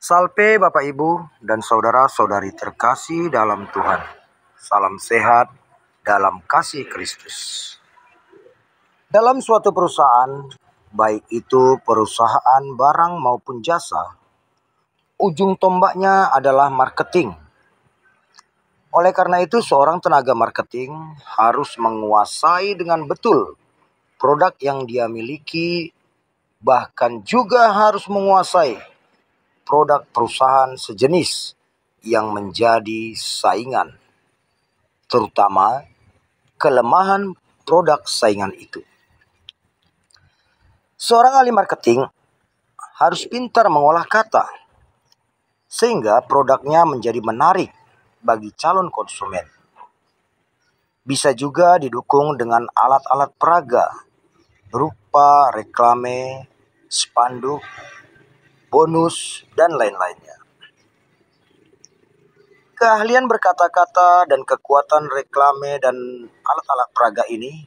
Salve Bapak Ibu dan saudara-saudari terkasih dalam Tuhan. Salam sehat dalam kasih Kristus. Dalam suatu perusahaan, baik itu perusahaan barang maupun jasa, ujung tombaknya adalah marketing. Oleh karena itu, seorang tenaga marketing harus menguasai dengan betul produk yang dia miliki, bahkan juga harus menguasai produk perusahaan sejenis yang menjadi saingan, terutama kelemahan produk saingan itu. Seorang ahli marketing harus pintar mengolah kata, sehingga produknya menjadi menarik bagi calon konsumen. Bisa juga didukung dengan alat-alat peraga, berupa reklame, spanduk, bonus, dan lain-lainnya. Keahlian berkata-kata dan kekuatan reklame dan alat-alat peraga ini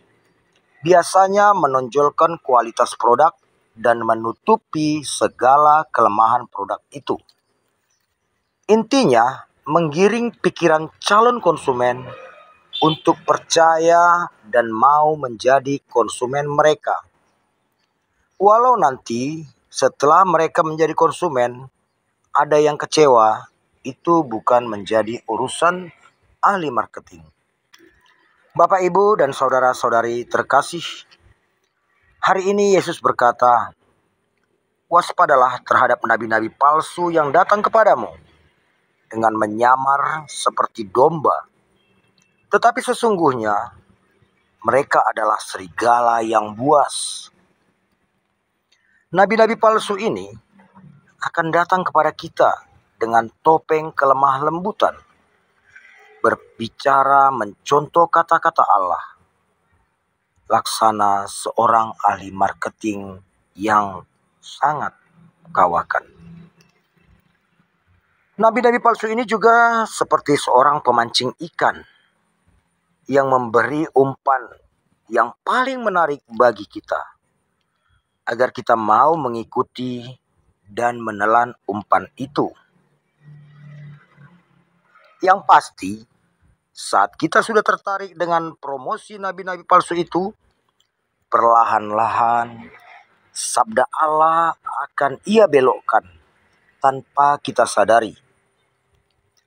biasanya menonjolkan kualitas produk dan menutupi segala kelemahan produk itu. Intinya, menggiring pikiran calon konsumen untuk percaya dan mau menjadi konsumen mereka. Walau nanti setelah mereka menjadi konsumen, ada yang kecewa, itu bukan menjadi urusan ahli marketing. Bapak, Ibu, dan saudara-saudari terkasih, hari ini Yesus berkata, waspadalah terhadap nabi-nabi palsu yang datang kepadamu dengan menyamar seperti domba, tetapi sesungguhnya mereka adalah serigala yang buas. Nabi-nabi palsu ini akan datang kepada kita dengan topeng kelemah lembutan, berbicara mencontoh kata-kata Allah, laksana seorang ahli marketing yang sangat kawakan. Nabi-nabi palsu ini juga seperti seorang pemancing ikan yang memberi umpan yang paling menarik bagi kita, agar kita mau mengikuti dan menelan umpan itu. Yang pasti, saat kita sudah tertarik dengan promosi nabi-nabi palsu itu, perlahan-lahan sabda Allah akan ia belokkan tanpa kita sadari.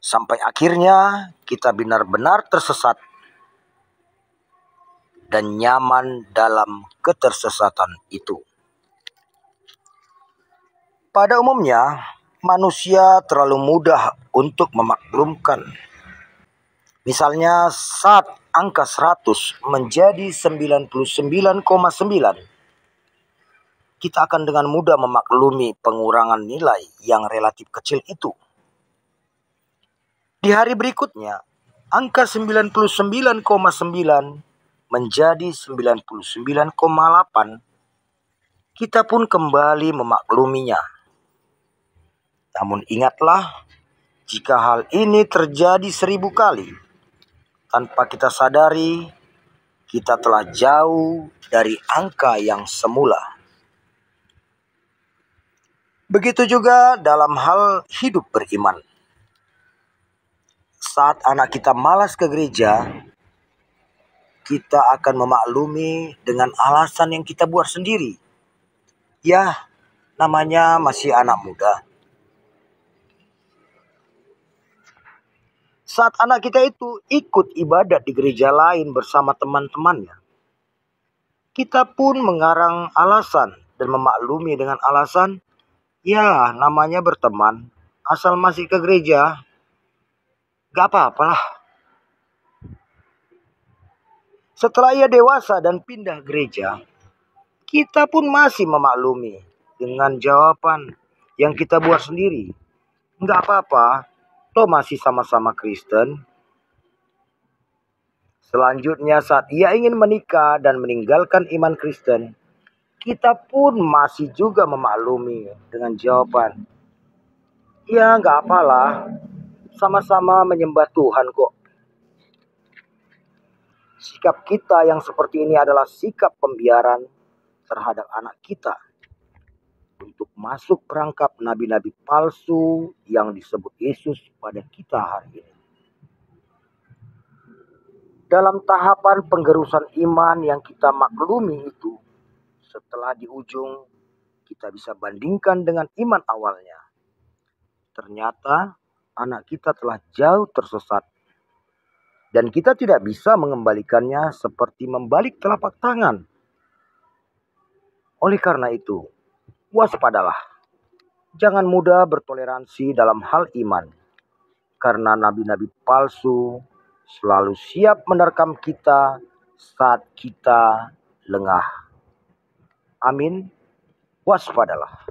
Sampai akhirnya kita benar-benar tersesat dan nyaman dalam ketersesatan itu. Pada umumnya, manusia terlalu mudah untuk memaklumkan. Misalnya saat angka 100 menjadi 99,9, kita akan dengan mudah memaklumi pengurangan nilai yang relatif kecil itu. Di hari berikutnya, angka 99,9 menjadi 99,8, kita pun kembali memakluminya. Namun ingatlah, jika hal ini terjadi 1000 kali, tanpa kita sadari, kita telah jauh dari angka yang semula. Begitu juga dalam hal hidup beriman. Saat anak kita malas ke gereja, kita akan memaklumi dengan alasan yang kita buat sendiri. Ya, namanya masih anak muda. Saat anak kita itu ikut ibadat di gereja lain bersama teman-temannya, kita pun mengarang alasan dan memaklumi dengan alasan, ya namanya berteman, asal masih ke gereja, gak apa-apalah. Setelah ia dewasa dan pindah gereja, kita pun masih memaklumi dengan jawaban yang kita buat sendiri. Gak apa-apa, toh masih sama-sama Kristen. Selanjutnya saat ia ingin menikah dan meninggalkan iman Kristen, kita pun masih juga memaklumi dengan jawaban, ya gak apalah, sama-sama menyembah Tuhan kok. Sikap kita yang seperti ini adalah sikap pembiaran terhadap anak kita. untuk masuk perangkap nabi-nabi palsu yang disebut Yesus pada kita hari ini. Dalam tahapan penggerusan iman yang kita maklumi itu, setelah di ujung kita bisa bandingkan dengan iman awalnya. Ternyata anak kita telah jauh tersesat dan kita tidak bisa mengembalikannya seperti membalik telapak tangan. Oleh karena itu, waspadalah. Jangan mudah bertoleransi dalam hal iman, karena nabi-nabi palsu selalu siap menerkam kita saat kita lengah. Amin. Waspadalah.